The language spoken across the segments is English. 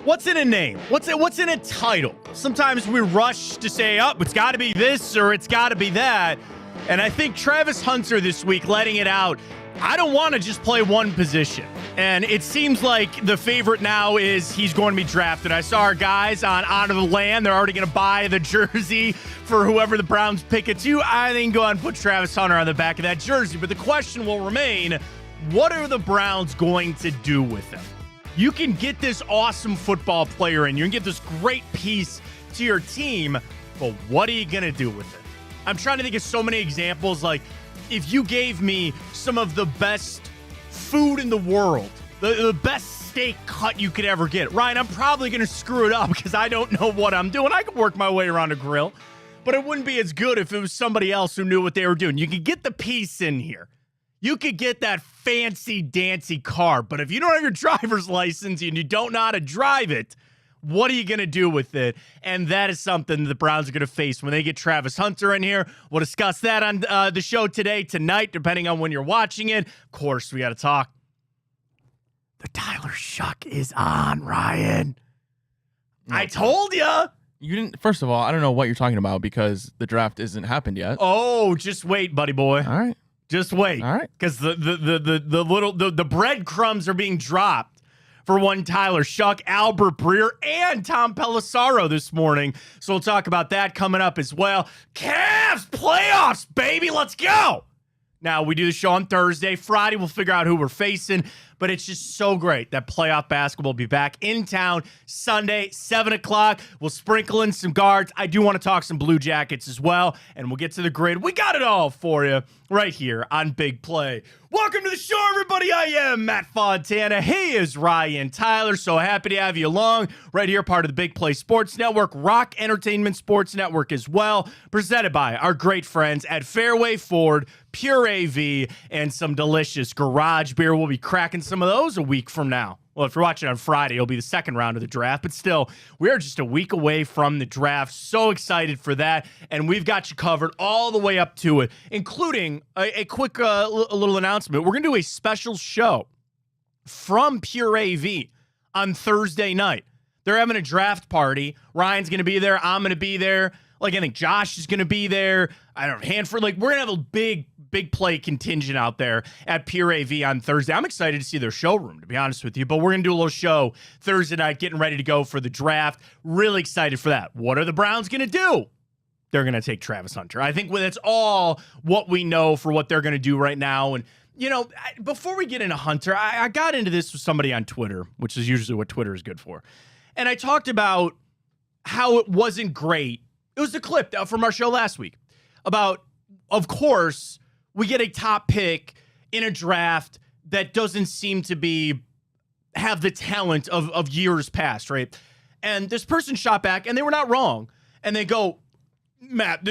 What's in a name? What's in a title? Sometimes we rush to say, oh, it's got to be this or it's got to be that. And I think Travis Hunter this week letting it out, I don't want to just play one position. And it seems like the favorite now is he's going to be drafted. I saw our guys on Out of the Land. They're already going to buy the jersey for whoever the Browns pick it to. I think go ahead and put Travis Hunter on the back of that jersey. But the question will remain, what are the Browns going to do with him? You can get this awesome football player in. You can get this great piece to your team, but what are you going to do with it? I'm trying to think of so many examples. Like, if you gave me some of the best food in the world, the best steak cut you could ever get, Ryan, I'm probably going to screw it up because I don't know what I'm doing. I could work my way around a grill, but it wouldn't be as good if it was somebody else who knew what they were doing. You could get the piece in here. You could get that fancy dancy car, but if you don't have your driver's license and you don't know how to drive it, what are you going to do with it? And that is something the Browns are going to face when they get Travis Hunter in here. We'll discuss that on the show tonight, depending on when you're watching it. Of course, we got to talk. The Tyler Shuck is on, Ryan. No, I told you. You didn't. First of all, I don't know what you're talking about because the draft isn't happened yet. Oh, just wait, buddy boy. All right. Just wait. All right. Because the breadcrumbs are being dropped for one Tyler Shuck, Albert Breer, and Tom Pelissaro this morning. So we'll talk about that coming up as well. Cavs playoffs, baby. Let's go. Now, we do the show on Thursday. Friday, we'll figure out who we're facing. But it's just so great that playoff basketball will be back in town Sunday, 7 o'clock. We'll sprinkle in some guards. I do want to talk some Blue Jackets as well. And we'll get to the grid. We got it all for you right here on Big Play. Welcome to the show, everybody. I am Matt Fontana. He is Ryan Tyler. So happy to have you along right here, part of the Big Play Sports Network, Rock Entertainment Sports Network as well, presented by our great friends at Fairway Ford, Pure AV, and some delicious garage beer. We'll be cracking some of those a week from now. Well, if you're watching on Friday, it'll be the second round of the draft. But still, we are just a week away from the draft. So excited for that. And we've got you covered all the way up to it, including a quick little announcement. We're going to do a special show from Pure AV on Thursday night. They're having a draft party. Ryan's going to be there. I'm going to be there. Like, I think Josh is going to be there. I don't know, Hanford. Like, we're going to have a big play contingent out there at Pure AV on Thursday. I'm excited to see their showroom, to be honest with you. But we're going to do a little show Thursday night, getting ready to go for the draft. Really excited for that. What are the Browns going to do? They're going to take Travis Hunter. I think that's all what we know for what they're going to do right now. And, you know, before we get into Hunter, I got into this with somebody on Twitter, which is usually what Twitter is good for. And I talked about how it wasn't great. It was the clip from our show last week about, of course, we get a top pick in a draft that doesn't seem to have the talent of years past, right? And this person shot back, and they were not wrong. And they go, Matt,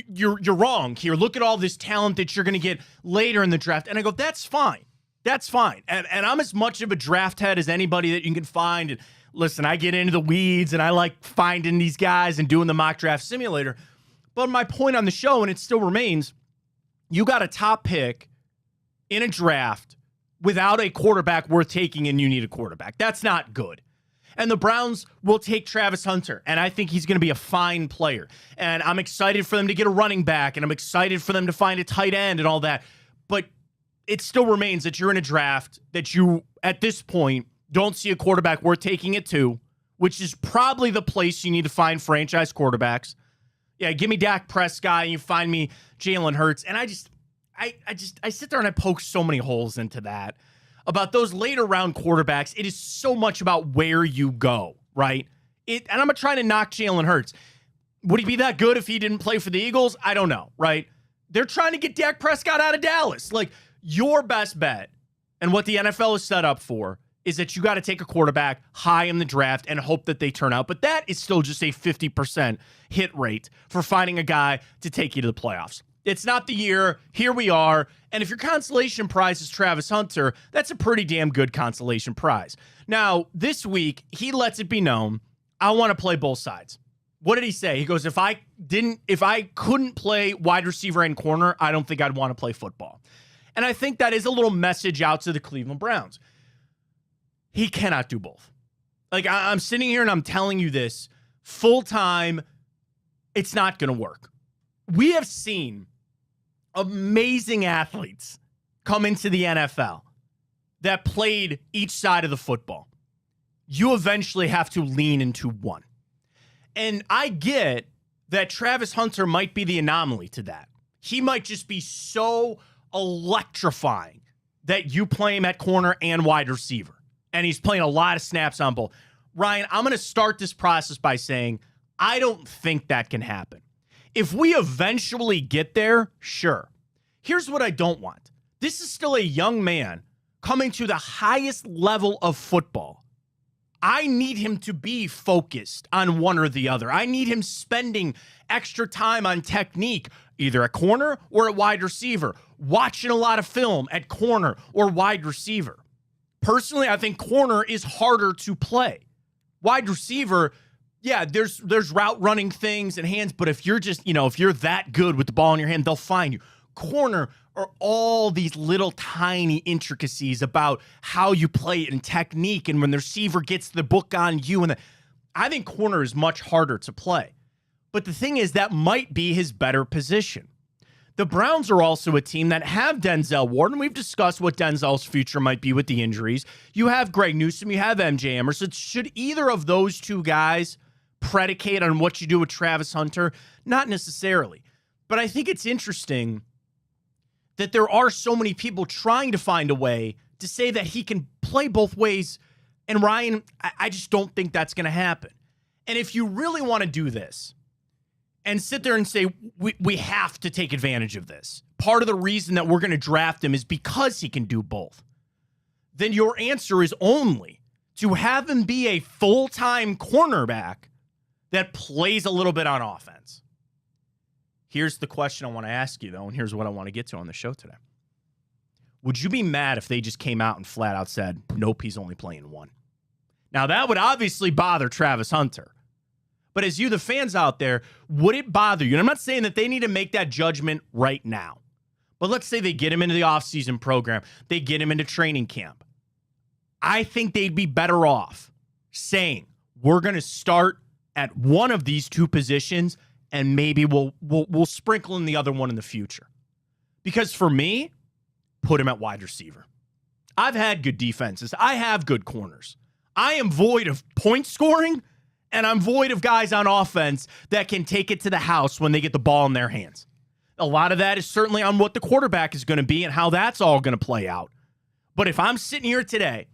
you're wrong here. Look at all this talent that you're going to get later in the draft. And I go, that's fine. That's fine. And I'm as much of a draft head as anybody that you can find. And listen, I get into the weeds, and I like finding these guys and doing the mock draft simulator. But my point on the show, and it still remains, you got a top pick in a draft without a quarterback worth taking, and you need a quarterback. That's not good. And the Browns will take Travis Hunter, and I think he's going to be a fine player. And I'm excited for them to get a running back, and I'm excited for them to find a tight end and all that. But it still remains that you're in a draft that you, at this point, don't see a quarterback worth taking it to, which is probably the place you need to find franchise quarterbacks. Yeah, give me Dak Prescott and you find me Jalen Hurts. And I sit there and I poke so many holes into that. About those later round quarterbacks, it is so much about where you go, right? And I'm not trying to knock Jalen Hurts. Would he be that good if he didn't play for the Eagles? I don't know, right? They're trying to get Dak Prescott out of Dallas. Like, your best bet and what the NFL is set up for is that you got to take a quarterback high in the draft and hope that they turn out. But that is still just a 50% hit rate for finding a guy to take you to the playoffs. It's not the year. Here we are. And if your consolation prize is Travis Hunter, that's a pretty damn good consolation prize. Now, this week, he lets it be known, I want to play both sides. What did he say? He goes, if I couldn't play wide receiver and corner, I don't think I'd want to play football. And I think that is a little message out to the Cleveland Browns. He cannot do both. Like, I'm sitting here and I'm telling you this full-time, it's not going to work. We have seen amazing athletes come into the NFL that played each side of the football. You eventually have to lean into one. And I get that Travis Hunter might be the anomaly to that. He might just be so electrifying that you play him at corner and wide receiver. And he's playing a lot of snaps on both. Ryan, I'm going to start this process by saying I don't think that can happen. If we eventually get there, sure. Here's what I don't want. This is still a young man coming to the highest level of football. I need him to be focused on one or the other. I need him spending extra time on technique, either at corner or at wide receiver, watching a lot of film at corner or wide receiver. Personally, I think corner is harder to play. Wide receiver, yeah, there's route running things and hands, but if you're just, if you're that good with the ball in your hand, they'll find you. Corner are all these little tiny intricacies about how you play it and technique, and when the receiver gets the book on you, I think corner is much harder to play. But the thing is, that might be his better position. The Browns are also a team that have Denzel Ward, and we've discussed what Denzel's future might be with the injuries. You have Greg Newsome, you have MJ Emerson. Should either of those two guys predicate on what you do with Travis Hunter? Not necessarily. But I think it's interesting that there are so many people trying to find a way to say that he can play both ways. And Ryan, I just don't think that's going to happen. And if you really want to do this and sit there and say, we have to take advantage of this, part of the reason that we're going to draft him is because he can do both, then your answer is only to have him be a full-time cornerback that plays a little bit on offense. Here's the question I want to ask you, though, and here's what I want to get to on the show today. Would you be mad if they just came out and flat out said, nope, he's only playing one? Now, that would obviously bother Travis Hunter. But as you, the fans out there, would it bother you? And I'm not saying that they need to make that judgment right now. But let's say they get him into the offseason program. They get him into training camp. I think they'd be better off saying, we're going to start at one of these two positions, and maybe we'll sprinkle in the other one in the future. Because for me, put him at wide receiver. I've had good defenses. I have good corners. I am void of point scoring, and I'm void of guys on offense that can take it to the house when they get the ball in their hands. A lot of that is certainly on what the quarterback is going to be and how that's all going to play out. But if I'm sitting here today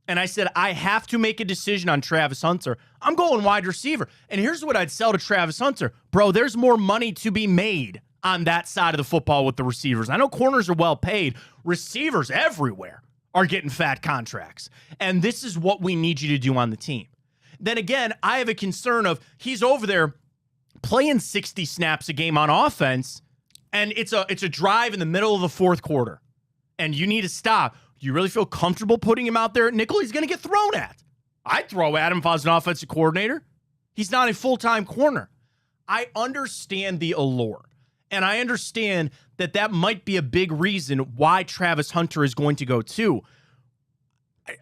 and I said I have to make a decision on Travis Hunter, I'm going wide receiver. And here's what I'd sell to Travis Hunter. Bro, there's more money to be made on that side of the football with the receivers. I know corners are well paid. Receivers everywhere are getting fat contracts. And this is what we need you to do on the team. Then again, I have a concern of he's over there playing 60 snaps a game on offense, and it's a drive in the middle of the fourth quarter, and you need to stop. Do you really feel comfortable putting him out there at nickel? He's going to get thrown at. I'd throw at him if I was an offensive coordinator. He's not a full-time corner. I understand the allure, and I understand that might be a big reason why Travis Hunter is going to go too.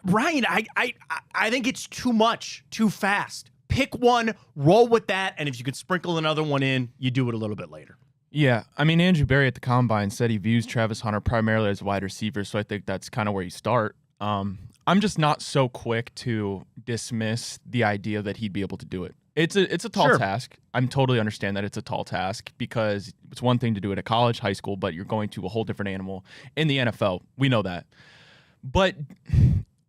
Ryan, I think it's too much, too fast. Pick one, roll with that, and if you could sprinkle another one in, you do it a little bit later. Yeah, I mean, Andrew Berry at the Combine said he views Travis Hunter primarily as a wide receiver, so I think that's kind of where you start. I'm just not so quick to dismiss the idea that he'd be able to do it. It's a tall task. I'm totally understand that it's a tall task because it's one thing to do it at college, high school, but you're going to a whole different animal in the NFL. We know that. But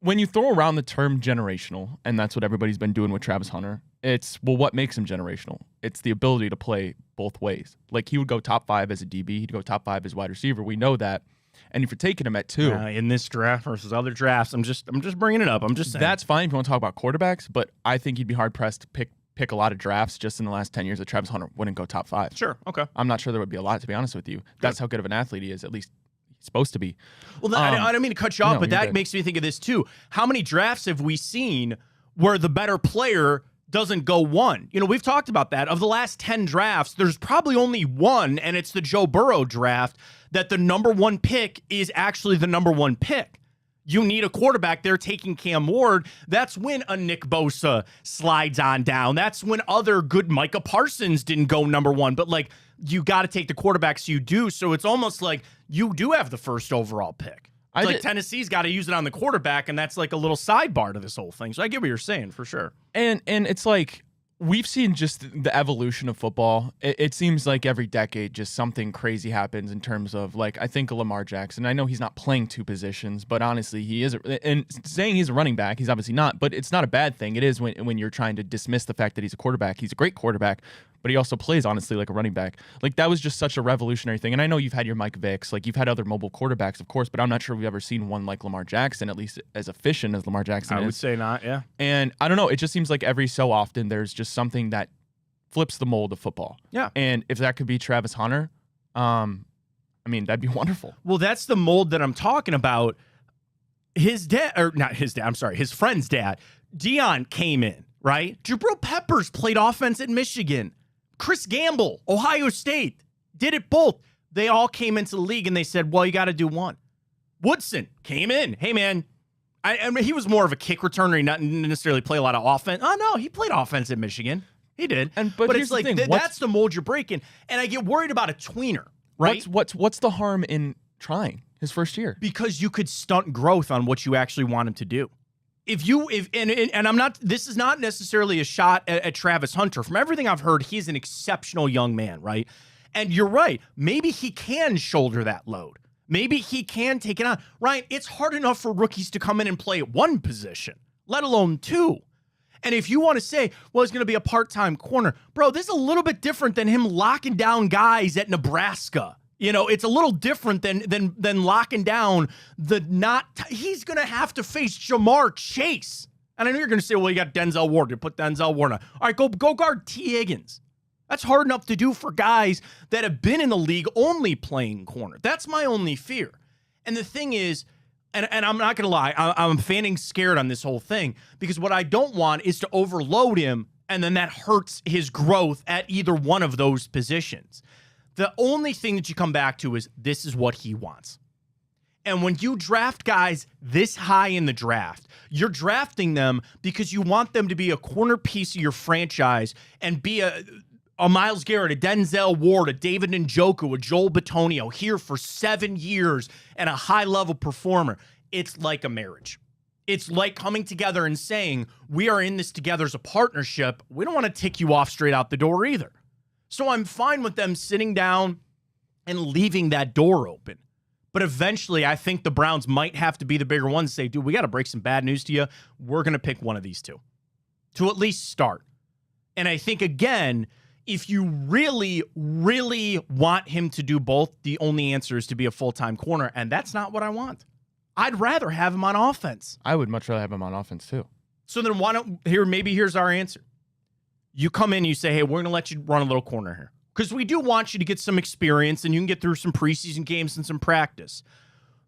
when you throw around the term generational, and that's what everybody's been doing with Travis Hunter, it's, well, what makes him generational? It's the ability to play both ways. Like, he would go top 5 as a DB. He'd go top 5 as wide receiver. We know that. And if you're taking him at 2. In this draft versus other drafts, I'm just bringing it up. I'm just saying. That's fine if you want to talk about quarterbacks, but I think you'd be hard-pressed to pick a lot of drafts just in the last 10 years that Travis Hunter wouldn't go top 5. Sure, okay. I'm not sure there would be a lot, to be honest with you. That's how good of an athlete he is, at least he's supposed to be. Well, I don't mean to cut you off, but that makes me think of this too. How many drafts have we seen where the better player doesn't go 1? We've talked about that. Of the last 10 drafts, there's probably only one, and it's the Joe Burrow draft, that the number 1 pick is actually the number 1 pick. You need a quarterback there taking Cam Ward. That's when a Nick Bosa slides on down. That's when other good Micah Parsons didn't go number one. But, like, you got to take the quarterbacks you do. So it's almost like you do have the first overall pick. It's like Tennessee's got to use it on the quarterback, and that's like a little sidebar to this whole thing. So I get what you're saying, for sure. And it's like, we've seen just the evolution of football. It seems like every decade just something crazy happens in terms of, like, I think of Lamar Jackson. I know he's not playing two positions, but honestly, he is. And saying he's a running back, he's obviously not, but it's not a bad thing. It is when you're trying to dismiss the fact that he's a quarterback. He's a great quarterback, but he also plays, honestly, like a running back. Like, that was just such a revolutionary thing. And I know you've had your Mike Vicks, like, you've had other mobile quarterbacks, of course, but I'm not sure we've ever seen one like Lamar Jackson, at least as efficient as Lamar Jackson is. I would say not, yeah. And I don't know, it just seems like every so often there's just something that flips the mold of football. Yeah. And if that could be Travis Hunter, I mean, that'd be wonderful. Well, that's the mold that I'm talking about. His dad, or not his dad, I'm sorry, his friend's dad, Dion, came in, right? Jabril Peppers played offense at Michigan. Chris Gamble, Ohio State, did it both. They all came into the league and they said, well, you got to do one. Woodson came in. Hey, man, I mean, he was more of a kick returner. He didn't necessarily play a lot of offense. Oh, no, he played offense at Michigan. He did. But it's like, that's the mold you're breaking. And I get worried about a tweener, right? What's the harm in trying his first year? Because you could stunt growth on what you actually want him to do. And I'm not, this is not necessarily a shot at Travis Hunter. From everything I've heard, he's an exceptional young man, right? And you're right. Maybe he can shoulder that load. Maybe he can take it on. Ryan, it's hard enough for rookies to come in and play one position, let alone two. And if you want to say, well, he's going to be a part-time corner, bro, this is a little bit different than him locking down guys at Nebraska. You know, it's a little different than locking down he's going to have to face Jamar Chase. And I know you're going to say, well, you got Denzel Ward. You put Denzel Ward on. All right, go guard T. Higgins. That's hard enough to do for guys that have been in the league only playing corner. That's my only fear. And the thing is, and I'm not going to lie, I'm fanning scared on this whole thing, because what I don't want is to overload him, and then that hurts his growth at either one of those positions. The only thing that you come back to is this is what he wants. And when you draft guys this high in the draft, you're drafting them because you want them to be a corner piece of your franchise and be a Myles Garrett, a Denzel Ward, a David Njoku, a Joel Bitonio here for 7 years and a high-level performer. It's like a marriage. It's like coming together and saying, we are in this together as a partnership. We don't want to tick you off straight out the door either. So I'm fine with them sitting down and leaving that door open. But eventually, I think the Browns might have to be the bigger ones and say, dude, we got to break some bad news to you. We're going to pick one of these two to at least start. And I think, again, if you really, really want him to do both, the only answer is to be a full-time corner, and that's not what I want. I'd rather have him on offense. I would much rather have him on offense, too. So then here's our answer. You come in and you say, hey, we're going to let you run a little corner here, because we do want you to get some experience and you can get through some preseason games and some practice.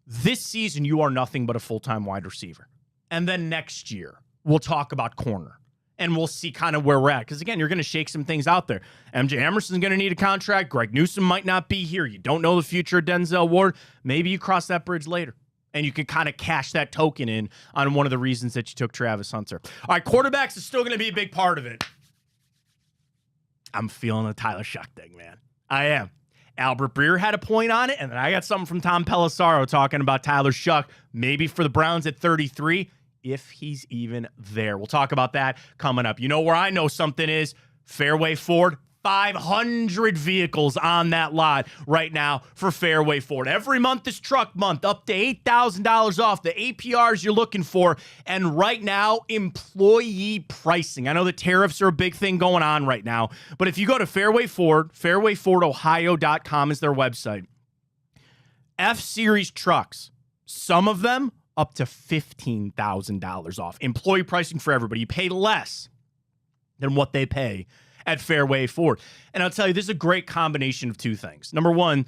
This season, you are nothing but a full-time wide receiver. And then next year, we'll talk about corner. And we'll see kind of where we're at. Because, again, you're going to shake some things out there. MJ Emerson's going to need a contract. Greg Newsome might not be here. You don't know the future of Denzel Ward. Maybe you cross that bridge later. And you can kind of cash that token in on one of the reasons that you took Travis Hunter. All right, quarterbacks is still going to be a big part of it. I'm feeling the Tyler Shuck thing, man. I am. Albert Breer had a point on it. And then I got something from Tom Pelissaro talking about Tyler Shuck, maybe for the Browns at 33. If he's even there. We'll talk about that coming up. You know where I know something is? Fairway Ford. 500 vehicles on that lot right now for Fairway Ford. Every month is truck month, up to $8,000 off the APRs you're looking for. And right now, employee pricing. I know the tariffs are a big thing going on right now, but if you go to Fairway Ford, fairwayfordohio.com is their website. F-Series trucks, some of them up to $15,000 off. Employee pricing for everybody. You pay less than what they pay at Fairway Ford. And I'll tell you, this is a great combination of two things. Number one,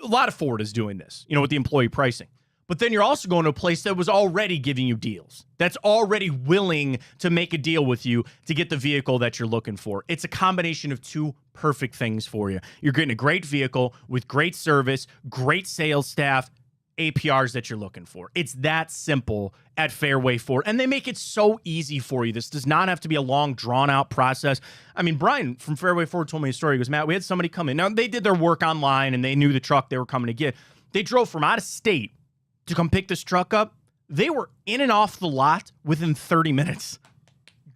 a lot of Ford is doing this, with the employee pricing. But then you're also going to a place that was already giving you deals, that's already willing to make a deal with you to get the vehicle that you're looking for. It's a combination of two perfect things for you. You're getting a great vehicle with great service, great sales staff, APRs that you're looking for. It's that simple at Fairway Ford, and they make it so easy for you. This does not have to be a long, drawn-out process. I mean, Brian from Fairway Ford told me a story. He goes, Matt, we had somebody come in. Now, they did their work online, and they knew the truck they were coming to get. They drove from out of state to come pick this truck up. They were in and off the lot within 30 minutes.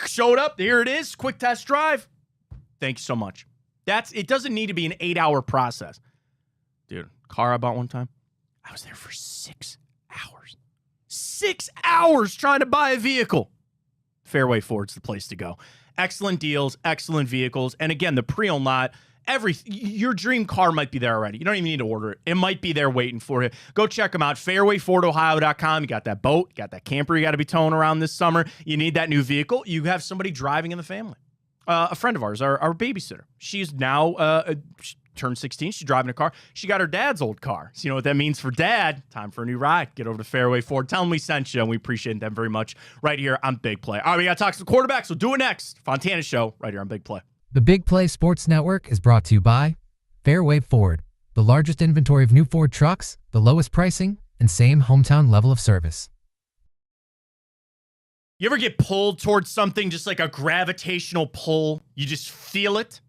Showed up, here it is, quick test drive. Thank you so much. It doesn't need to be an 8-hour process. Dude, car I bought one time, I was there for 6 hours. 6 hours trying to buy a vehicle. Fairway Ford's the place to go. Excellent deals, excellent vehicles. And again, the pre-owned lot, your dream car might be there already. You don't even need to order it. It might be there waiting for you. Go check them out. FairwayFordOhio.com. You got that boat, you got that camper you got to be towing around this summer. You need that new vehicle. You have somebody driving in the family. A friend of ours, our babysitter. She's now turned 16. She's driving a car. She got her dad's old car. So you know what that means for dad? Time for a new ride. Get over to Fairway Ford. Tell them we sent you, and we appreciate them very much right here on Big Play. All right, we got to talk to the quarterbacks. We'll do it next. Fontana Show right here on Big Play. The Big Play Sports Network is brought to you by Fairway Ford, the largest inventory of new Ford trucks, the lowest pricing, and same hometown level of service. You ever get pulled towards something, just like a gravitational pull? You just feel it?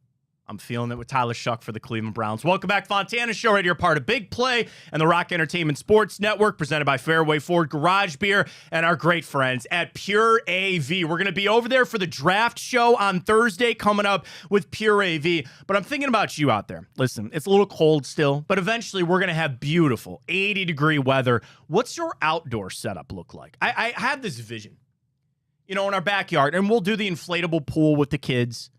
I'm feeling it with Tyler Shuck for the Cleveland Browns. Welcome back, Fontana Show, right here, part of Big Play and the Rock Entertainment Sports Network, presented by Fairway Ford Garage Beer and our great friends at Pure AV. We're going to be over there for the draft show on Thursday, coming up with Pure AV. But I'm thinking about you out there. Listen, it's a little cold still, but eventually we're going to have beautiful 80-degree weather. What's your outdoor setup look like? I had this vision, in our backyard, and we'll do the inflatable pool with the kids,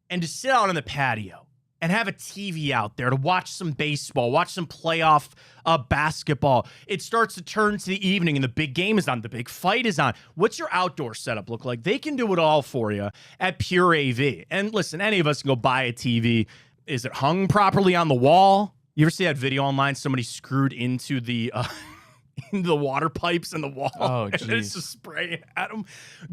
and to sit out on the patio and have a TV out there to watch some baseball, watch some playoff basketball. It starts to turn to the evening and the big game is on, the big fight is on. What's your outdoor setup look like? They can do it all for you at Pure AV. And listen, any of us can go buy a TV. Is it hung properly on the wall? You ever see that video online? Somebody screwed into the the water pipes in the wall. Oh, and it's just spraying at them.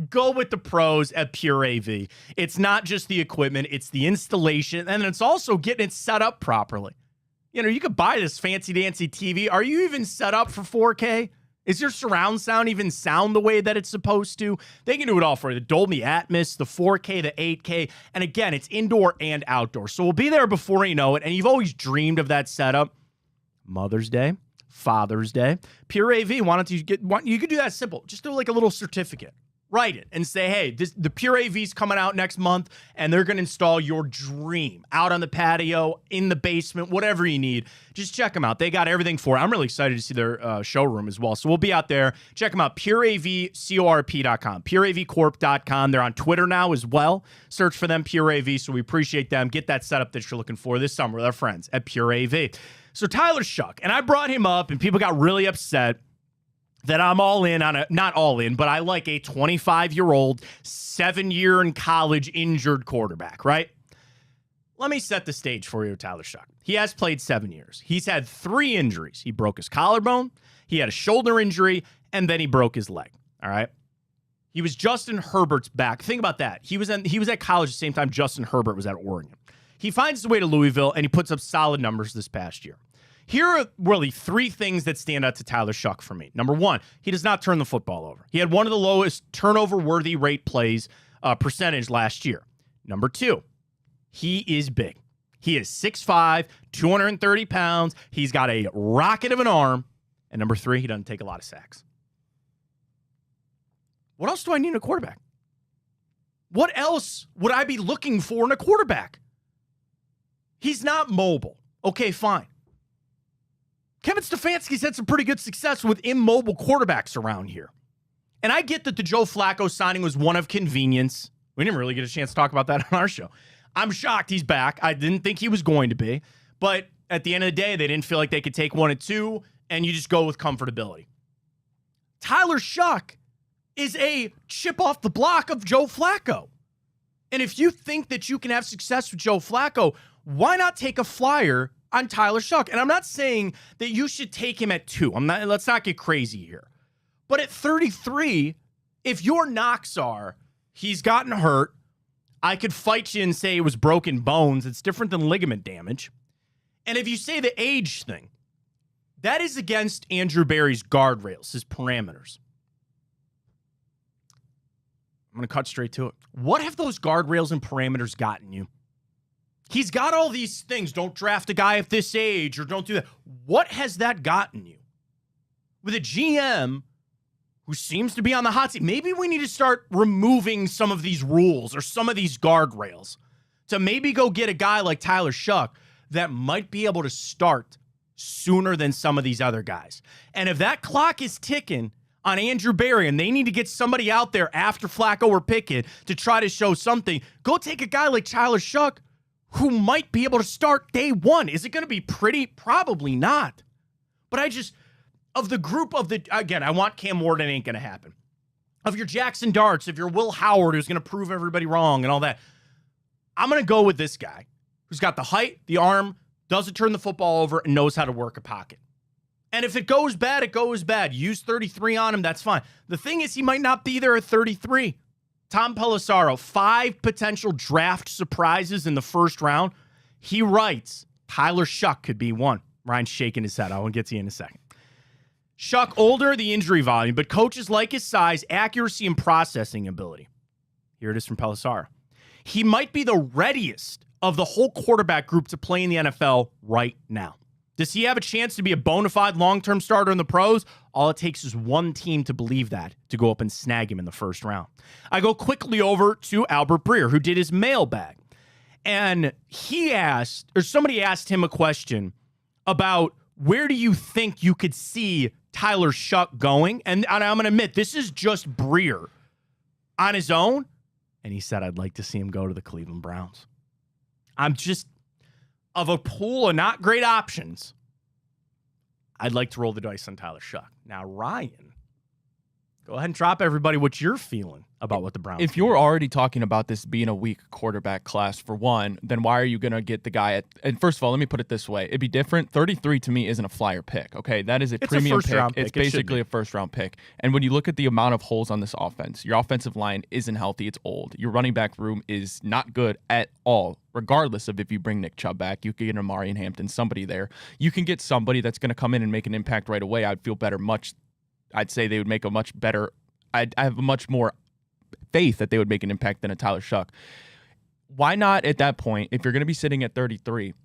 Go with the pros at Pure AV. It's not just the equipment, it's the installation, and it's also getting it set up properly. You could buy this fancy dancy TV. Are you even set up for 4K? Is your surround sound even sound the way that it's supposed to? They can do it all for you. The Dolby Atmos, the 4K, the 8K. And again, it's indoor and outdoor. So we'll be there before you know it. And you've always dreamed of that setup. Mother's Day, Father's Day, Pure AV. You could do that simple. Just do like a little certificate. Write it and say, hey, the Pure AV's coming out next month, and they're going to install your dream out on the patio, in the basement, whatever you need. Just check them out. They got everything for it. I'm really excited to see their showroom as well. So we'll be out there. Check them out, pureavcorp.com, pureavcorp.com. They're on Twitter now as well. Search for them, Pure AV. So we appreciate them. Get that setup that you're looking for this summer with our friends at Pure AV. So Tyler Shuck, and I brought him up, and people got really upset that I'm all in on not all in, but I like a 25-year-old, 7-year in college injured quarterback, right? Let me set the stage for you, Tyler Shuck. He has played 7 years. He's had 3 injuries. He broke his collarbone, he had a shoulder injury, and then he broke his leg, all right? He was Justin Herbert's back. Think about that. He was at college at the same time Justin Herbert was at Oregon. He finds his way to Louisville, and he puts up solid numbers this past year. Here are really 3 things that stand out to Tyler Shuck for me. Number 1, he does not turn the football over. He had one of the lowest turnover-worthy rate plays percentage last year. Number 2, he is big. He is 6'5", 230 pounds. He's got a rocket of an arm. And number 3, he doesn't take a lot of sacks. What else do I need in a quarterback? What else would I be looking for in a quarterback? He's not mobile. Okay, fine. Kevin Stefanski's had some pretty good success with immobile quarterbacks around here. And I get that the Joe Flacco signing was one of convenience. We didn't really get a chance to talk about that on our show. I'm shocked he's back. I didn't think he was going to be. But at the end of the day, they didn't feel like they could take 1 at 2, and you just go with comfortability. Tyler Shuck is a chip off the block of Joe Flacco. And if you think that you can have success with Joe Flacco, why not take a flyer on Tyler Shuck? And I'm not saying that you should take him at 2. Let's not get crazy here. But at 33, if your knocks are, he's gotten hurt, I could fight you and say it was broken bones. It's different than ligament damage. And if you say the age thing, That is against Andrew Berry's guardrails, his parameters. I'm going to cut straight to it. What have those guardrails and parameters gotten you? He's got all these things. Don't draft a guy at this age or don't do that. What has that gotten you? With a GM who seems to be on the hot seat, maybe we need to start removing some of these rules or some of these guardrails to maybe go get a guy like Tyler Shuck that might be able to start sooner than some of these other guys. And if that clock is ticking on Andrew Berry and they need to get somebody out there after Flacco or Pickett to try to show something, go take a guy like Tyler Shuck who might be able to start day one. Is it going to be pretty? Probably not. But of the group of again, I want Cam Ward, it ain't going to happen. Of your Jackson Darts, of your Will Howard, who's going to prove everybody wrong and all that, I'm going to go with this guy who's got the height, the arm, doesn't turn the football over, and knows how to work a pocket. And if it goes bad, it goes bad. Use 33 on him, that's fine. The thing is, he might not be there at 33. Tom Pelissero, 5 potential draft surprises in the first round. He writes, Tyler Shuck could be one. Ryan's shaking his head. I will get to you in a second. Shuck, older, the injury volume, but coaches like his size, accuracy, and processing ability. Here it is from Pelissero. He might be the readiest of the whole quarterback group to play in the NFL right now. Does he have a chance to be a bona fide long-term starter in the pros? All it takes is one team to believe that, to go up and snag him in the first round. I go quickly over to Albert Breer, who did his mailbag. And somebody asked him a question about where do you think you could see Tyler Shuck going? And I'm going to admit, this is just Breer on his own. And he said, I'd like to see him go to the Cleveland Browns. I'm just, of a pool of not great options, I'd like to roll the dice on Tyler Shuck. Now, Ryan, go ahead and drop everybody what you're feeling about what the Browns If you're already talking about this being a weak quarterback class, for one, then why are you going to get the guy at, and first of all, let me put it this way. It'd be different. 33 to me isn't a flyer pick, okay? That is a premium pick. It's basically a first-round pick. And when you look at the amount of holes on this offense, your offensive line isn't healthy. It's old. Your running back room is not good at all. Regardless of if you bring Nick Chubb back, you could get Amari and Hampton, somebody there. You can get somebody that's going to come in and make an impact right away. I'd say they would make a much better, I have a much more faith that they would make an impact than a Tyler Shuck. Why not at that point, if you're going to be sitting at 33,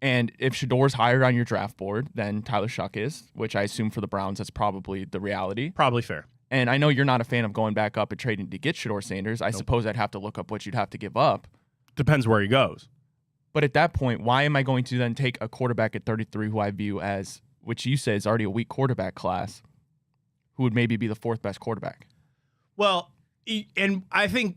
and if Shador's higher on your draft board than Tyler Shuck is, which I assume for the Browns that's probably the reality. Probably fair. And I know you're not a fan of going back up and trading to get Shador Sanders. I suppose I'd have to look up what you'd have to give up. Depends where he goes. But at that point, why am I going to then take a quarterback at 33 who I view as, which you say is already a weak quarterback class, who would maybe be the 4th best quarterback? Well, and I think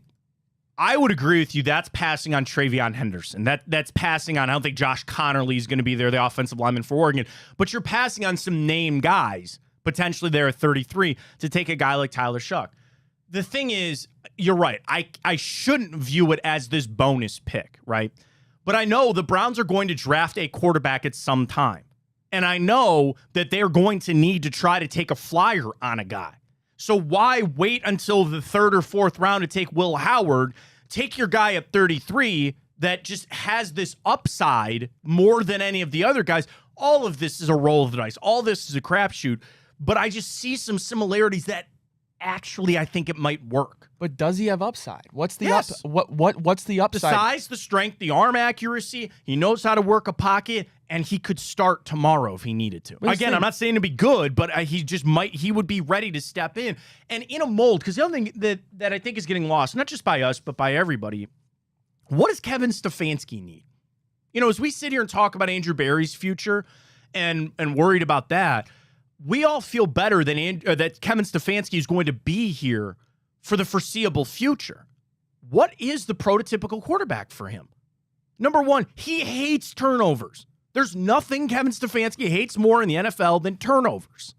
I would agree with you. That's passing on Travion Henderson. That's passing on. I don't think Josh Connerly is going to be there, the offensive lineman for Oregon. But you're passing on some name guys, potentially there at 33, to take a guy like Tyler Shuck. The thing is, you're right. I shouldn't view it as this bonus pick, right? But I know the Browns are going to draft a quarterback at some time. And I know that they're going to need to try to take a flyer on a guy. So why wait until the 3rd or 4th round to take Will Howard? Take your guy at 33 that just has this upside more than any of the other guys. All of this is a roll of the dice. All this is a crapshoot. But I just see some similarities that actually I think it might work. But does he have upside? What's the Yes. what's the upside? The size, the strength, the arm accuracy. He knows how to work a pocket, and he could start tomorrow if he needed to. Again, I'm not saying to be good, but he would be ready to step in. And in a mold, because the other thing that I think is getting lost, not just by us, but by everybody, what does Kevin Stefanski need? You know, as we sit here and talk about Andrew Berry's future and worried about that, we all feel better that Kevin Stefanski is going to be here for the foreseeable future. What is the prototypical quarterback for him? Number one, he hates turnovers. There's nothing Kevin Stefanski hates more in the NFL than turnovers.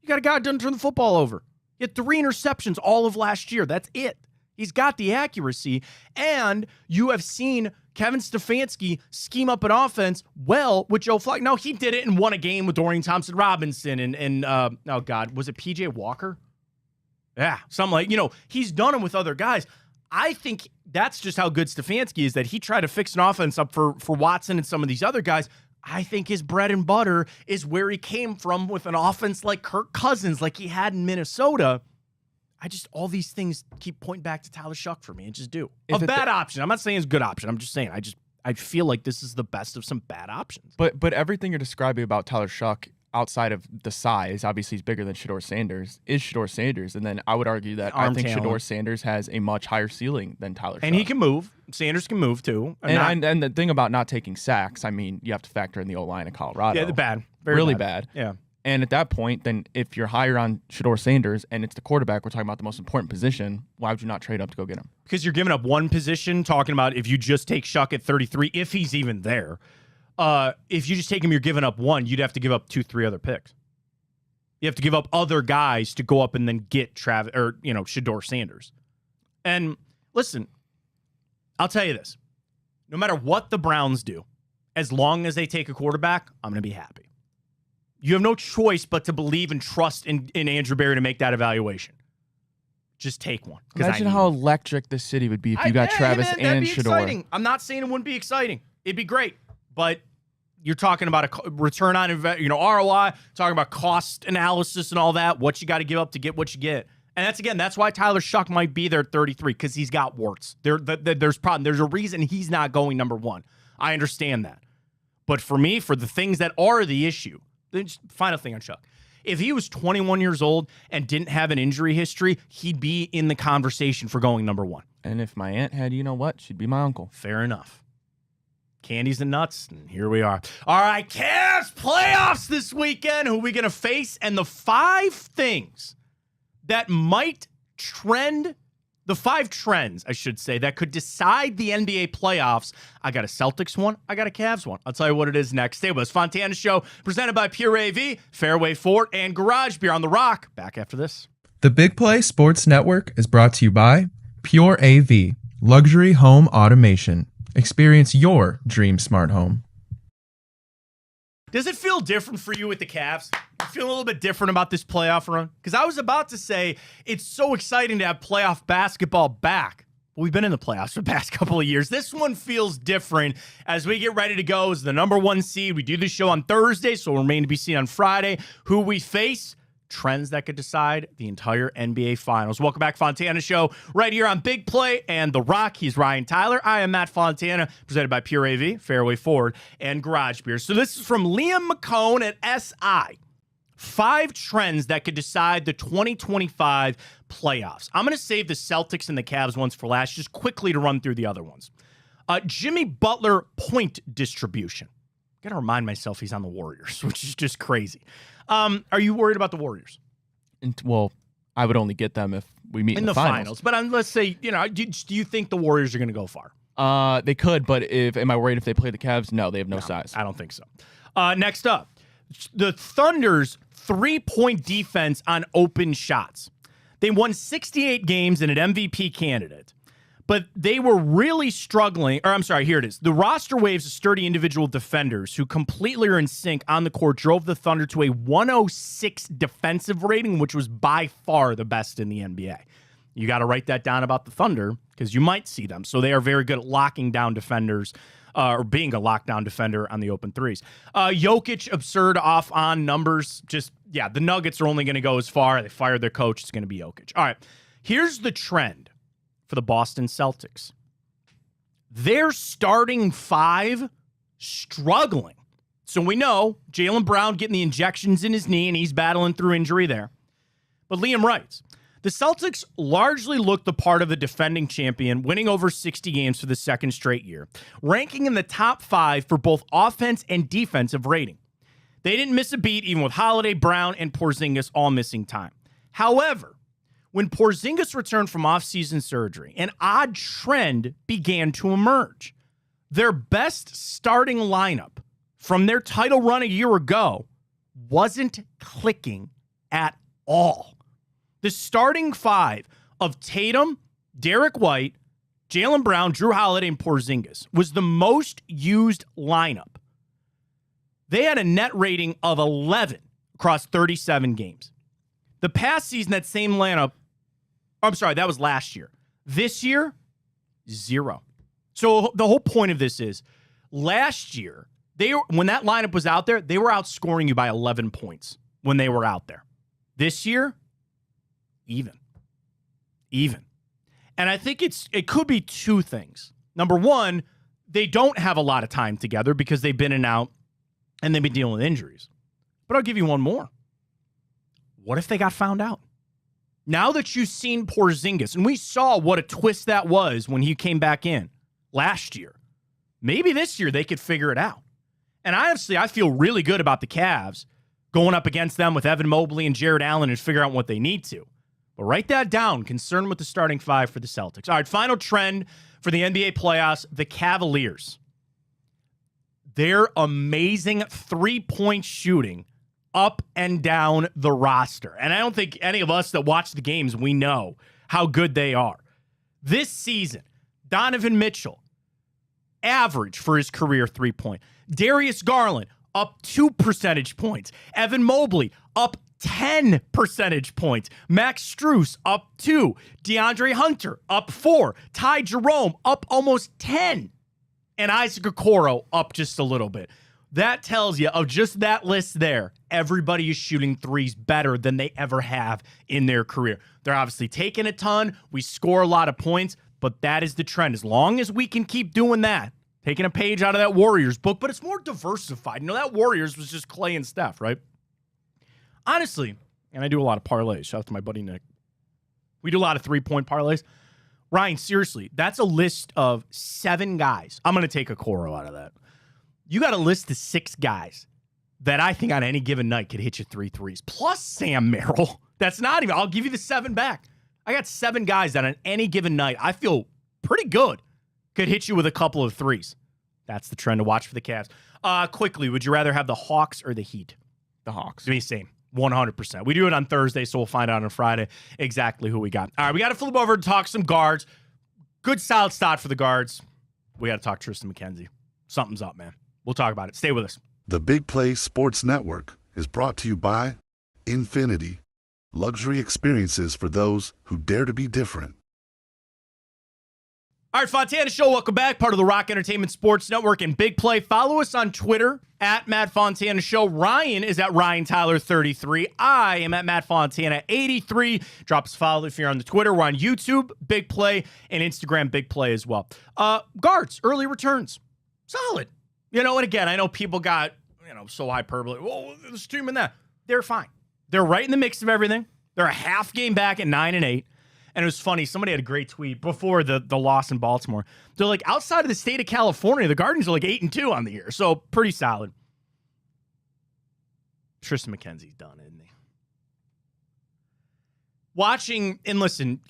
You got a guy who doesn't turn the football over. He had 3 interceptions all of last year. That's it. He's got the accuracy, and you have seen Kevin Stefanski scheme up an offense well with Joe Flacco. No, he did it and won a game with Dorian Thompson-Robinson and oh God, was it P.J. Walker? Yeah, something like, he's done it with other guys. I think that's just how good Stefanski is, that he tried to fix an offense up for Watson and some of these other guys. I think his bread and butter is where he came from with an offense like Kirk Cousins, like he had in Minnesota. All these things keep pointing back to Tyler Shuck for me. It just do. A bad option. I'm not saying it's a good option. I'm just saying I feel like this is the best of some bad options. But everything you're describing about Tyler Shuck, outside of the size, obviously he's bigger than Shedeur Sanders, is Shedeur Sanders. And then I would argue that I think Shedeur Sanders has a much higher ceiling than Tyler Shuck. And he can move. Sanders can move too. And the thing about not taking sacks, I mean, you have to factor in the O-line of Colorado. Yeah, they're bad. Really bad. Yeah. And at that point, then if you're higher on Shedeur Sanders and it's the quarterback, we're talking about the most important position, why would you not trade up to go get him? Because you're giving up one position, talking about if you just take Shuck at 33, if he's even there. If you just take him, you're giving up one, you'd have to give up 2-3 other picks. You have to give up other guys to go up and then get Shedeur Sanders. And listen, I'll tell you this. No matter what the Browns do, as long as they take a quarterback, I'm going to be happy. You have no choice but to believe and trust in Andrew Berry to make that evaluation. Just take one. Imagine how electric this city would be if you got Travis and Shedeur. Exciting. I'm not saying it wouldn't be exciting. It'd be great. But you're talking about a return on ROI, talking about cost analysis and all that, what you got to give up to get what you get. And that's why Tyler Shuck might be there at 33, because he's got warts. There's problem. There's a reason he's not going number one. I understand that. But for me, for the things that are the issue, final thing on Shuck. If he was 21 years old and didn't have an injury history, he'd be in the conversation for going number one. And if my aunt had, she'd be my uncle. Fair enough. Candies and nuts, and here we are. All right, Cavs playoffs this weekend. Who are we going to face? And the 5 things that might trend, the 5 trends, I should say, that could decide the NBA playoffs. I got a Celtics one. I got a Cavs one. I'll tell you what it is next. Stay with us. Fontana Show, presented by Pure AV, Fairway Fort, and Garage Beer on the Rock. Back after this. The Big Play Sports Network is brought to you by Pure AV, luxury home automation. Experience your dream smart home. Does it feel different for you with the Cavs? You feel a little bit different about this playoff run? Because I was about to say it's so exciting to have playoff basketball back. We've been in the playoffs for the past couple of years. This one feels different as we get ready to go as the number 1 seed. We do this show on Thursday, so it'll remain to be seen on Friday. Who we face, trends that could decide the entire NBA Finals. Welcome back, Fontana Show, right here on Big Play and The Rock. He's Ryan Tyler. I am Matt Fontana, presented by Pure AV, Fairway Ford, and Garage Beer. So this is from Liam McCone at SI. 5 trends that could decide the 2025 playoffs. I'm going to save the Celtics and the Cavs ones for last, just quickly to run through the other ones. Jimmy Butler point distribution. Got to remind myself he's on the Warriors, which is just crazy. Are you worried about the Warriors? Well, I would only get them if we meet in the finals. But let's say, do you think the Warriors are going to go far? They could, but am I worried if they play the Cavs? No, they have no size. I don't think so. Next up, the Thunder's 3-point defense on open shots. They won 68 games and an MVP candidate. But they were really struggling. Or I'm sorry, here it is. The roster waves of sturdy individual defenders who completely are in sync on the court drove the Thunder to a 106 defensive rating, which was by far the best in the NBA. You got to write that down about the Thunder because you might see them. So they are very good at locking down defenders or being a lockdown defender on the open threes. Jokic, absurd off on numbers. The Nuggets are only going to go as far. They fired their coach. It's going to be Jokic. All right, here's the trend for the Boston Celtics. Their starting 5 struggling. So we know Jaylen Brown getting the injections in his knee, and he's battling through injury there. But Liam writes, the Celtics largely looked the part of the defending champion, winning over 60 games for the second straight year, ranking in the top 5 for both offense and defensive rating. They didn't miss a beat, even with Holiday, Brown, and Porzingis all missing time. However, when Porzingis returned from off-season surgery, an odd trend began to emerge. Their best starting lineup from their title run a year ago wasn't clicking at all. The starting 5 of Tatum, Derek White, Jaylen Brown, Drew Holiday, and Porzingis was the most used lineup. They had a net rating of 11 across 37 games. The past season, that same lineup, that was last year. This year, 0. So the whole point of this is last year, When that lineup was out there, they were outscoring you by 11 points when they were out there. This year, even. And I think it could be two things. Number one, they don't have a lot of time together because they've been in and out and they've been dealing with injuries. But I'll give you one more. What if they got found out? Now that you've seen Porzingis, and we saw what a twist that was when he came back in last year, maybe this year they could figure it out. And honestly, I feel really good about the Cavs going up against them with Evan Mobley and Jared Allen and figure out what they need to. But write that down. Concerned with the starting five for the Celtics. All right, final trend for the NBA playoffs, the Cavaliers. Their amazing three-point shooting up and down the roster. And I don't think any of us that watch the games, we know how good they are. This season, Donovan Mitchell, average for his career three-point. Darius Garland, up 2 percentage points. Evan Mobley, up 10 percentage points. Max Strus, up 2. DeAndre Hunter, up 4. Ty Jerome, up almost 10. And Isaac Okoro, up just a little bit. That tells you, of just that list there, everybody is shooting threes better than they ever have in their career. They're obviously taking a ton. We score a lot of points, but that is the trend. As long as we can keep doing that, taking a page out of that Warriors book, but it's more diversified. You know, that Warriors was just Clay and Steph, right? Honestly, and I do a lot of parlays. Shout out to my buddy Nick. We do a lot of three-point parlays. Ryan, seriously, that's a list of 7 guys. I'm going to take a Okoro out of that. You got a list of 6 guys that I think on any given night could hit you 3 threes. Plus Sam Merrill. That's not even, I'll give you the 7 back. I got 7 guys that on any given night I feel pretty good could hit you with a couple of threes. That's the trend to watch for the Cavs. Quickly, would you rather have the Hawks or the Heat? The Hawks. To me, same. 100%. We do it on Thursday, so we'll find out on Friday exactly who we got. All right, we got to flip over and talk some guards. Good solid start for the guards. We got to talk Triston Mckenzie. Something's up, man. We'll talk about it. Stay with us. The Big Play Sports Network is brought to you by Infinity, luxury experiences for those who dare to be different. All right, Fontana Show, welcome back. Part of the Rock Entertainment Sports Network and Big Play. Follow us on Twitter at Matt Fontana Show. Ryan is at Ryan Tyler 33. I am at Matt Fontana 83. Drop us a follow if you're on the Twitter. We're on YouTube, Big Play, and Instagram, Big Play as well. Guards, early returns, solid. You know, and again, I know people got, so hyperbole. Well, this team and that. They're fine. They're right in the mix of everything. They're a half game back at 9-8. And it was funny. Somebody had a great tweet before the loss in Baltimore. They're like, outside of the state of California, the Guardians are like 8-2 on the year. So pretty solid. Triston McKenzie's done, isn't he? Watching, and listen,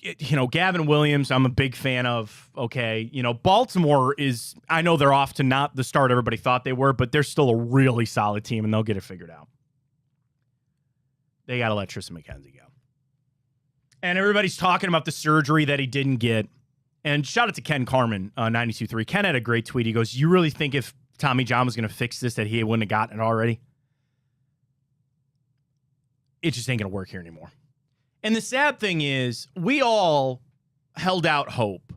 Gavin Williams, I'm a big fan of, okay. Baltimore is, I know they're off to not the start everybody thought they were, but they're still a really solid team, and they'll get it figured out. They got to let Triston McKenzie go. And everybody's talking about the surgery that he didn't get. And shout out to Ken Carmen, 92.3. Ken had a great tweet. He goes, you really think if Tommy John was going to fix this that he wouldn't have gotten it already? It just ain't going to work here anymore. And the sad thing is, we all held out hope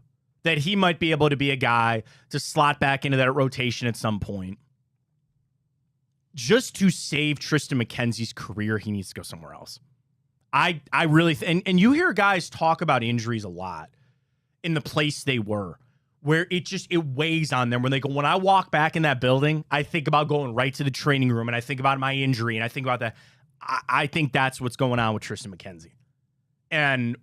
that he might be able to be a guy to slot back into that rotation at some point. Just to save Triston McKenzie's career, he needs to go somewhere else. I really and you hear guys talk about injuries a lot in the place they were, where it weighs on them when they go, when I walk back in that building, I think about going right to the training room and I think about my injury and I think about that. I think that's what's going on with Triston McKenzie. And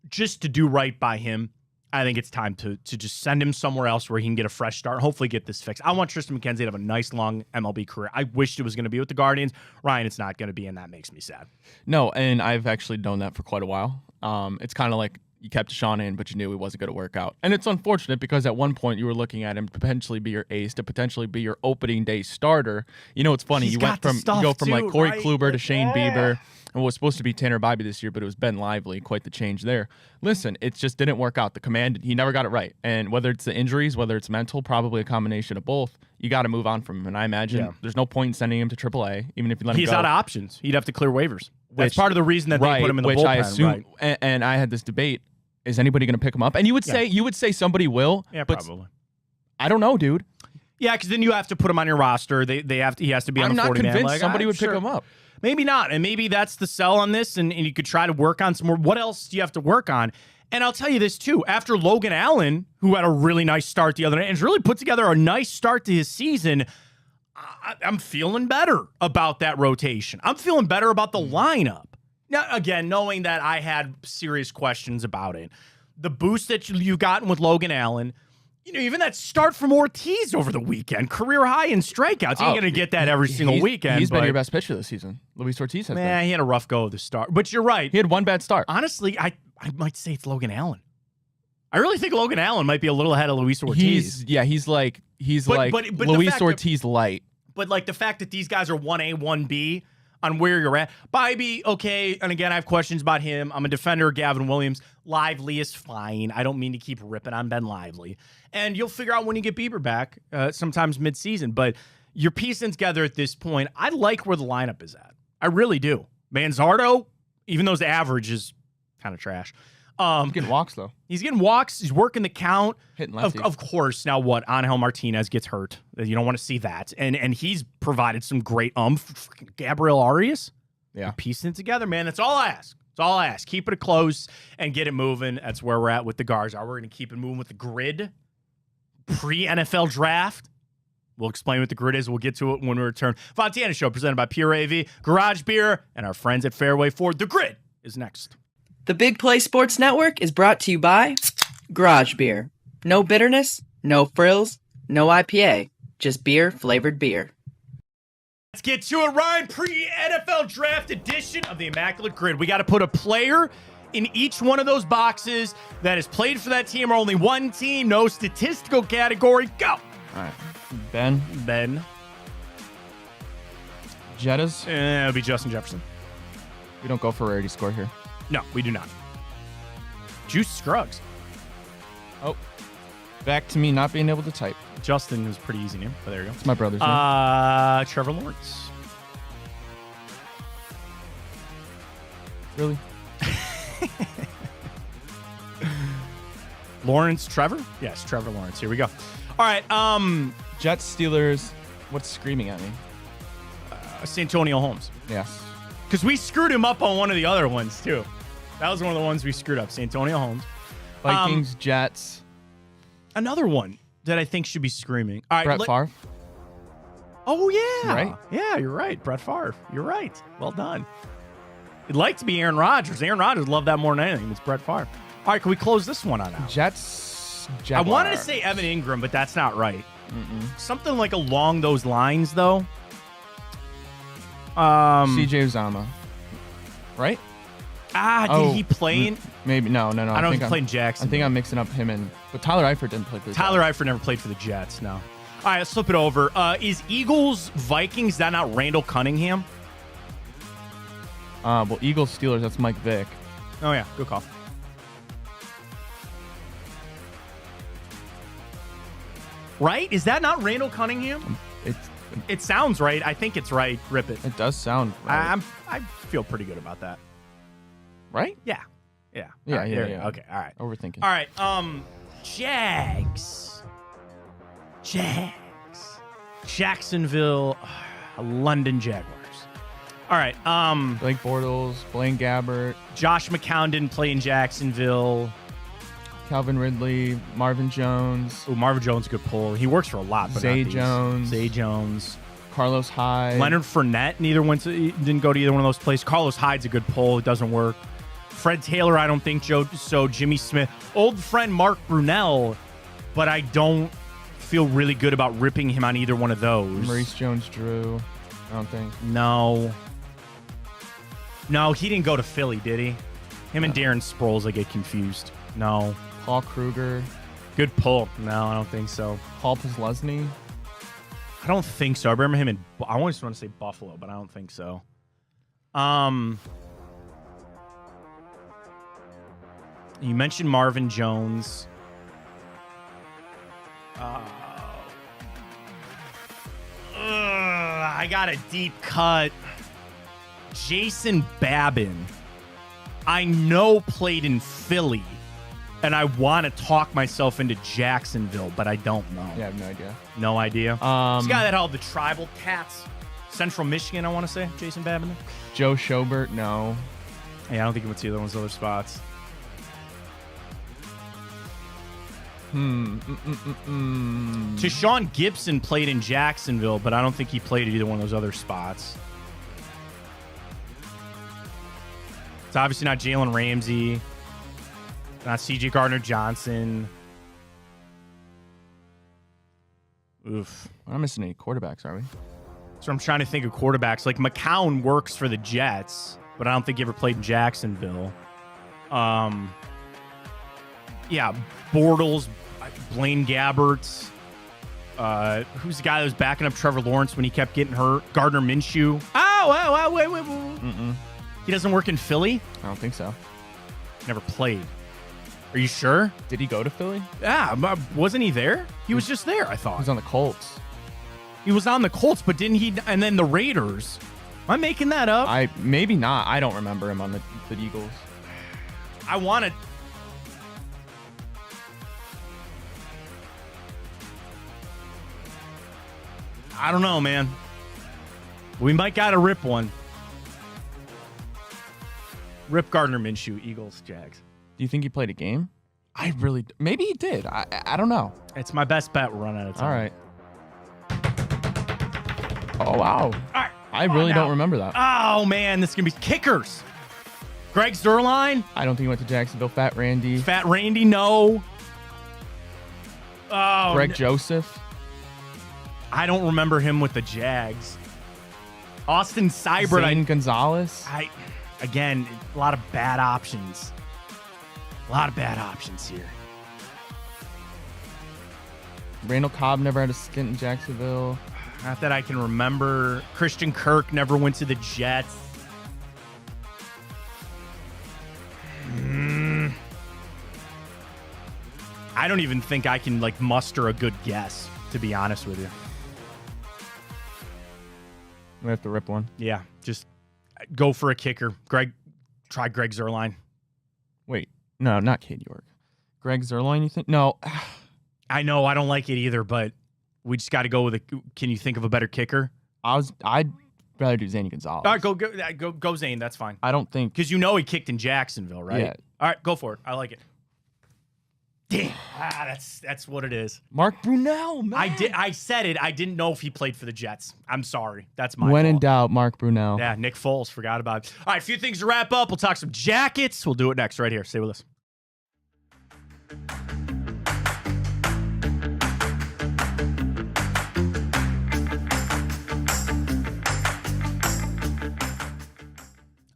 just to do right by him, I think it's time to just send him somewhere else where he can get a fresh start, hopefully get this fixed. I want Triston McKenzie to have a nice, long MLB career. I wished it was going to be with the Guardians. Ryan, it's not going to be, and that makes me sad. No, and I've actually known that for quite a while. It's kind of like you kept Deshaun in, but you knew he wasn't going to work out. And it's unfortunate because at one point you were looking at him to potentially be your ace, to potentially be your opening day starter. It's funny. He's You go from like Corey Kluber to Shane Bieber. And was supposed to be Tanner Bybee this year, but it was Ben Lively. Quite the change there. Listen, it just didn't work out. The command, he never got it right. And whether it's the injuries, whether it's mental, probably a combination of both, you got to move on from him. And I imagine there's no point in sending him to AAA, even if you let him go. He's out of options. He'd have to clear waivers. That's part of the reason that they put him in the bullpen. I assume, and I had this debate, is anybody going to pick him up? And you would say somebody will. Yeah, but probably. I don't know, dude. Yeah, because then you have to put him on your roster. He has to be on I'm the 40-man. not convinced Like, somebody would sure. pick him up. Maybe not. And maybe that's the sell on this, and you could try to work on some more. What else do you have to work on? And I'll tell you this, too. After Logan Allen, who had a really nice start the other night, and has really put together a nice start to his season, I'm feeling better about that rotation. I'm feeling better about the lineup. Now, again, knowing that I had serious questions about it. The boost that you've gotten with Logan Allen, even that start from Ortiz over the weekend, career high in strikeouts. You ain't going to get that every single weekend. He's been your best pitcher this season. Luis Ortiz has been. He had a rough go of the start. But you're right. He had one bad start. Honestly, I might say it's Logan Allen. I really think Logan Allen might be a little ahead of Luis Ortiz. He's like Luis Ortiz light. But like the fact that these guys are 1A, 1B on where you're at. Bybee, okay, and again, I have questions about him. I'm a defender of Gavin Williams. Lively is fine. I don't mean to keep ripping on Ben Lively. And you'll figure out when you get Bieber back, sometimes midseason. But you're piecing together at this point. I like where the lineup is at. I really do. Manzardo, even though his average is kind of trash. He's getting walks, though. He's getting walks. He's working the count. Hitting lefties. Of course. Now what? Angel Martinez gets hurt. You don't want to see that. And he's provided some great Gabriel Arias. Yeah. Piecing it together, man. That's all I ask. That's all I ask. Keep it close and get it moving. That's where we're at with the guards. We're going to keep it moving with the grid. Pre-NFL draft. We'll explain what the grid is. We'll get to it when we return. Fontana Show presented by Pure AV, Garage Beer, and our friends at Fairway Ford. The grid is next. The Big Play Sports Network is brought to you by Garage Beer. No bitterness, no frills, no IPA, just beer-flavored beer. Let's get to it, Ryan. Pre-NFL draft edition of the Immaculate Grid. We got to put a player in each one of those boxes that has played for that team or only one team. No statistical category. Go. All right. Ben. Jettas. It'll be Justin Jefferson. We don't go for rarity score here. No, we do not. Juice Scruggs. Oh. Back to me not being able to type. Justin was pretty easy name, but there you go. It's my brother's name. Trevor Lawrence. Really? Lawrence Trevor? Yes, Trevor Lawrence. Here we go. All right. Jets, Steelers. What's screaming at me? Santonio Holmes. Yes. Because we screwed him up on one of the other ones, too. That was one of the ones we screwed up. Santonio Holmes. Vikings, Jets. Another one that I think should be screaming. All right, Brett Favre. Oh, yeah. Right? Yeah, you're right. Brett Favre. You're right. Well done. It'd like to be Aaron Rodgers. Aaron Rodgers loved that more than anything. It's Brett Favre. All right, can we close this one on out? Jets, Jaguars. I wanted to say Evan Ingram, but that's not right. Something like along those lines, though. CJ Uzama. Right? Did he play in? Maybe. No. I don't know if he played in Jackson. I think I'm mixing up him and... But Tyler Eifert didn't play for the Tyler Jets. Eifert never played for the Jets, no. All right, let's flip it over. Is Eagles-Vikings, that not Randall Cunningham? Well, Eagles, Steelers, that's Mike Vick. Oh, yeah. Good call. Right? Is that not Randall Cunningham? It sounds right. I think it's right. Rip it. It does sound right. I feel pretty good about that. Right? Yeah. Yeah. Yeah, All right, there you yeah. go. Okay. All right. Overthinking. All right. Jags. Jacksonville. London Jaguars. All right. Blake Bortles, Blaine Gabbert, Josh McCown didn't play in Jacksonville. Calvin Ridley, Marvin Jones. Oh, Marvin Jones, good pull. He works for a lot, but Zay not these. Jones. Zay Jones. Carlos Hyde. Leonard Fournette didn't go to either one of those places. Carlos Hyde's a good pull. It doesn't work. Fred Taylor, I don't think so. Jimmy Smith. Old friend Mark Brunell, but I don't feel really good about ripping him on either one of those. Maurice Jones-Drew, I don't think. No, he didn't go to Philly, did he? Him and Darren Sproles, I get confused. No. Paul Kruger. Good pull. No, I don't think so. Paul Posluszny. I don't think so. I remember him in, I always want to say Buffalo, but I don't think so. You mentioned Marvin Jones. I got a deep cut. Jason Babin. I know played in Philly. And I want to talk myself into Jacksonville, but I don't know. Yeah, I have no idea. No idea. This guy that held the Tribal Cats, Central Michigan, I want to say, Jason Babbitt. Joe Schobert, no. Yeah, I don't think he went to either one of those other spots. Tashawn Gibson played in Jacksonville, but I don't think he played at either one of those other spots. It's obviously not Jalen Ramsey, not C.J. Gardner-Johnson. Oof. We're not missing any quarterbacks, are we? So I'm trying to think of quarterbacks. Like McCown works for the Jets, but I don't think he ever played in Jacksonville. Yeah, Bortles, Blaine Gabberts. Who's the guy that was backing up Trevor Lawrence when he kept getting hurt? Gardner Minshew. Oh, wait. Mm-mm. He doesn't work in Philly? I don't think so. Never played. Are you sure? Did he go to Philly? Yeah, wasn't he there? He was just there, I thought. He was on the Colts. He was on the Colts, but didn't he? And then the Raiders. Am I making that up? Maybe not. I don't remember him on the Eagles. I want to. I don't know, man. We might gotta rip one. Rip Gardner Minshew, Eagles, Jags. Do you think he played a game? Maybe he did. I don't know. It's my best bet. We're running out of time. All right. Oh, wow. All right. I really don't remember that. Oh, man. This is going to be kickers. Greg Zuerlein. I don't think he went to Jacksonville. Fat Randy. Fat Randy, no. Oh, Greg Joseph. I don't remember him with the Jags. Austin Seibert. Zane Gonzalez. Again, a lot of bad options. A lot of bad options here. Randall Cobb never had a stint in Jacksonville. Not that I can remember. Christian Kirk never went to the Jets. I don't even think I can muster a good guess, to be honest with you. We have to rip one. Yeah, just go for a kicker. Try Greg Zuerlein. Wait, no, not Cade York. Greg Zuerlein, you think? No. I know, I don't like it either, but we just got to go with can you think of a better kicker? I'd rather do Zane Gonzalez. All right, go Zane. That's fine. I don't think. Because he kicked in Jacksonville, right? Yeah. All right, go for it. I like it. Damn. That's what it is. Mark Brunell, man. I said it. I didn't know if he played for the Jets. I'm sorry. That's my When fault. in doubt, Mark Brunell. Yeah, Nick Foles. Forgot about it. All right, a few things to wrap up. We'll talk some Jackets. We'll do it next right here. Stay with us.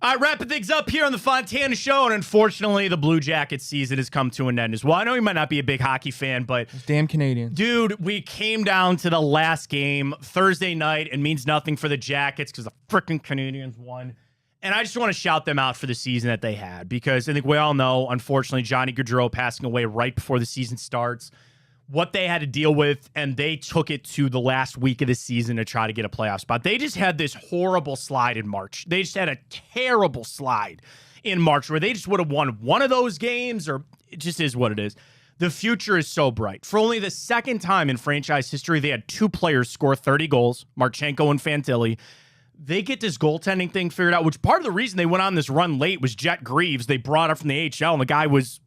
All right, wrapping things up here on the Fontana Show, and unfortunately, the Blue Jackets season has come to an end as well. I know you might not be a big hockey fan, but Damn Canadians. dude, we came down to the last game Thursday night. It means nothing for the Jackets because the freaking Canadians won. And I just want to shout them out for the season that they had because I think we all know, unfortunately, Johnny Gaudreau passing away right before the season starts, what they had to deal with, and they took it to the last week of the season to try to get a playoff spot. They just had this horrible slide in March. They just had a terrible slide in March where they just would have won one of those games, or it just is what it is. The future is so bright. For only the second time in franchise history, they had two players score 30 goals, Marchenko and Fantilli. They get this goaltending thing figured out, which part of the reason they went on this run late was Jet Greaves. They brought up from the AHL, and the guy was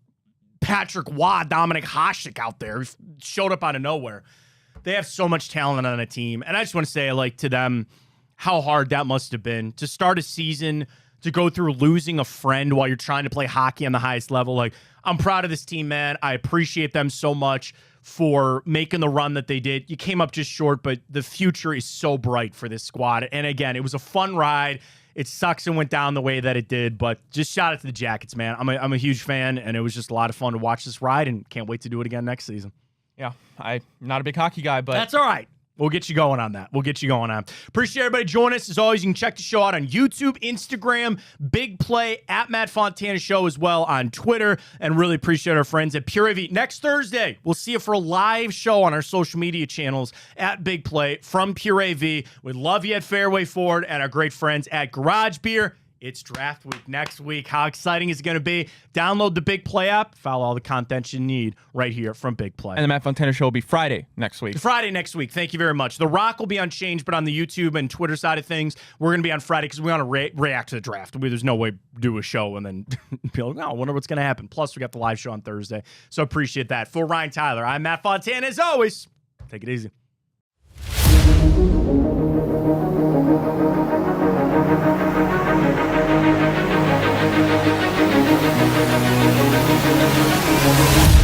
Patrick Waugh, Dominic Hasek out there. He showed up out of nowhere. They have so much talent on a team. And I just want to say, to them, how hard that must have been to start a season, to go through losing a friend while you're trying to play hockey on the highest level. I'm proud of this team, man. I appreciate them so much for making the run that they did. You came up just short, but the future is so bright for this squad. And again, it was a fun ride. It sucks it went down the way that it did, but just shout out to the Jackets, man. I'm a huge fan, and it was just a lot of fun to watch this ride, and can't wait to do it again next season. Yeah, I'm not a big hockey guy, but that's all right. We'll get you going on that. Appreciate everybody joining us. As always, you can check the show out on YouTube, Instagram, Big Play, at Matt Fontana Show as well on Twitter, and really appreciate our friends at Pure AV. Next Thursday, we'll see you for a live show on our social media channels at Big Play from Pure AV. We love you at Fairway Ford and our great friends at Garage Beer. It's draft week next week. How exciting is it going to be? Download the Big Play app. Follow all the content you need right here from Big Play. And the Matt Fontana Show will be Friday next week. Friday next week. Thank you very much. The Rock will be unchanged, but on the YouTube and Twitter side of things, we're going to be on Friday because we want to react to the draft. There's no way to do a show and then be like, oh, I wonder what's going to happen. Plus, we got the live show on Thursday. So appreciate that. For Ryan Tyler, I'm Matt Fontana. As always, take it easy. We'll be right back.